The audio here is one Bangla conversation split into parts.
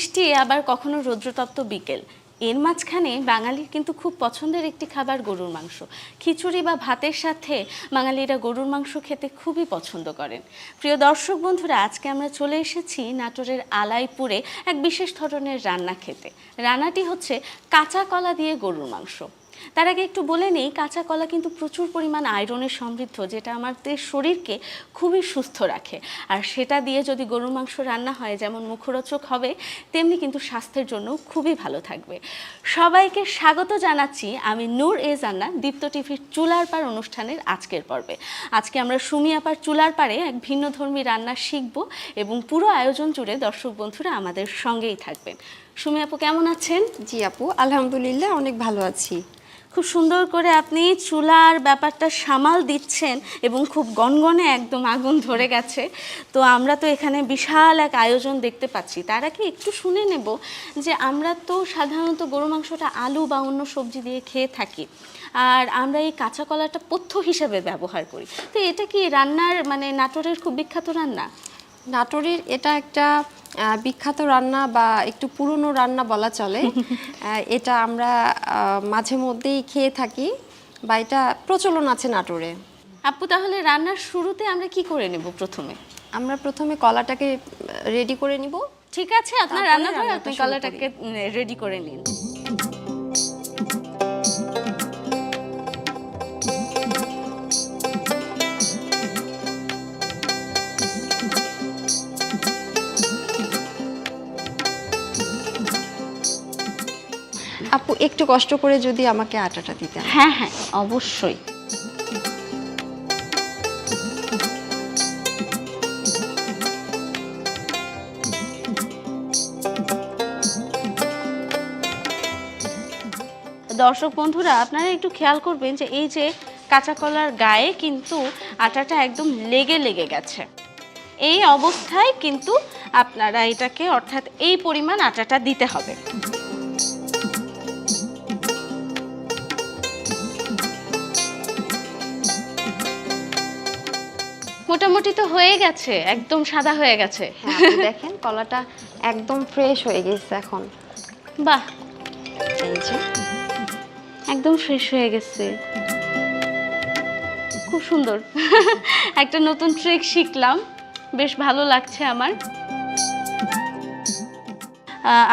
বৃষ্টি আবার কখনো রৌদ্রতপ্ত বিকেল, এর মাঝখানে বাঙালির কিন্তু খুব পছন্দের একটি খাবার গরুর মাংস। খিচুড়ি বা ভাতের সাথে বাঙালিরা গরুর মাংস খেতে খুবই পছন্দ করেন। প্রিয় দর্শক বন্ধুরা, আজকে আমরা চলে এসেছি নাটোরের আলাইপুরে এক বিশেষ ধরনের রান্না খেতে। রান্নাটি হচ্ছে কাঁচা কলা দিয়ে গরুর মাংস। তার আগে একটু বলে নেই, কাঁচা কলা কিন্তু প্রচুর পরিমাণ আয়রনে সমৃদ্ধ, যেটা আমাদের শরীরকে খুবই সুস্থ রাখে। আর সেটা দিয়ে যদি গরুর মাংস রান্না হয় যেমন মুখরোচক হবে, তেমনি কিন্তু স্বাস্থ্যের জন্য খুবই ভালো থাকবে। সবাইকে স্বাগত জানাচ্ছি আমি নূর এ জান্নাত দীপ্ত টিভির চুলার পার অনুষ্ঠানের আজকের পর্বে। আজকে আমরা সুমি আপার চুলার পারে এক ভিন্নধর্মী রান্না শিখব এবং পুরো আয়োজন জুড়ে দর্শক বন্ধুরা আমাদের সঙ্গেই থাকবেন। সুমি আপু কেমন আছেন? জি আপু, আলহামদুলিল্লাহ অনেক ভালো আছি। খুব সুন্দর করে আপনি চুলার ব্যাপারটা সামাল দিচ্ছেন এবং খুব গনগনে একদম আগুন ধরে গেছে। তো আমরা তো এখানে বিশাল এক আয়োজন দেখতে পাচ্ছি। তার আগে একটু শুনে নেব যে আমরা তো সাধারণত গরু মাংসটা আলু বা অন্য সবজি দিয়ে খেয়ে থাকি, আর আমরা এই কাঁচা কলাটা পথ্য হিসেবে ব্যবহার করি। তো এটা কি রান্নার মানে নাটোরের খুব বিখ্যাত রান্না? নাটোরের এটা একটা বিখ্যাত রান্না বা একটু পুরনো রান্না বলা চলে। এটা আমরা মাঝে মধ্যেই খেয়ে থাকি বা এটা প্রচলন আছে নাটোরে। আপু, তাহলে রান্নার শুরুতে আমরা কি করে নেব? আমরা প্রথমে কলাটাকে রেডি করে নিব। ঠিক আছে, আপনার রান্নাঘরে আপনি কলাটাকে রেডি করে নিন। আপু একটু কষ্ট করে যদি আমাকে আটাটা দিতেন। হ্যাঁ হ্যাঁ, অবশ্যই। দর্শক বন্ধুরা, আপনারা একটু খেয়াল করবেন যে এই যে কাঁচা কলার গায়ে কিন্তু আটাটা একদম লেগে লেগে গেছে। এই অবস্থায় কিন্তু আপনারা এটাকে অর্থাৎ এই পরিমাণ আটাটা দিতে হবে। মোটামুটি তো হয়ে গেছে, একদম সাদা হয়ে গেছে। হ্যাঁ আপু, দেখেন কলাটা একদম ফ্রেশ হয়ে গেছে এখন। বাহ, এই যে একদম ফ্রেশ হয়ে গেছে, খুব সুন্দর। একটা নতুন ট্রিক শিখলাম, বেশ ভালো লাগছে আমার।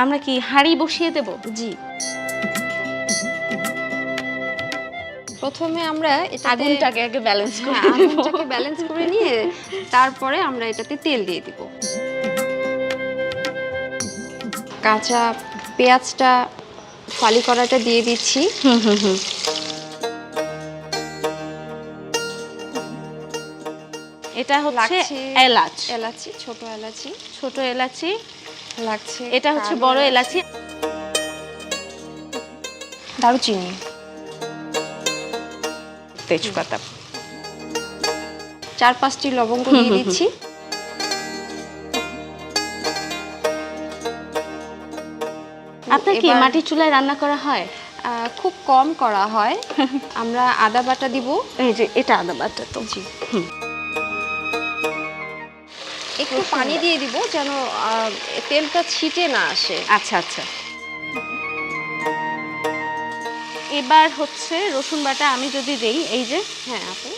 আমরা কি হাঁড়ি বসিয়ে দেব? জি, প্রথমে আমরা আগুনটাকে আগে ব্যালেন্স করে নেব। আগুনটাকে ব্যালেন্স করে নিয়ে তারপরে আমরা এটাতে তেল দিয়ে দিব। কাঁচা পেঁয়াজটা ফালি করাটা দিয়ে দিচ্ছি। এটা হচ্ছে এলাচি, ছোট এলাচি। ছোট এলাচি লাগছে। এটা হচ্ছে বড় এলাচি। দারুচিনি, তেজপাতা, 4-5টি লবঙ্গ দিয়ে দিচ্ছি। আপনার কি মাটির চুলায় রান্না করা হয়? খুব কম করা হয়। আমরা আদা বাটা দিব। এই যে এটা আদা বাটা তো। জি, একটু পানি দিয়ে দিব যেন তেলটা ছিটে না আসে। আচ্ছা আচ্ছা। এবার হচ্ছে রসুন বাটা আমি যদি দেই, এই যে। হ্যাঁ আপু,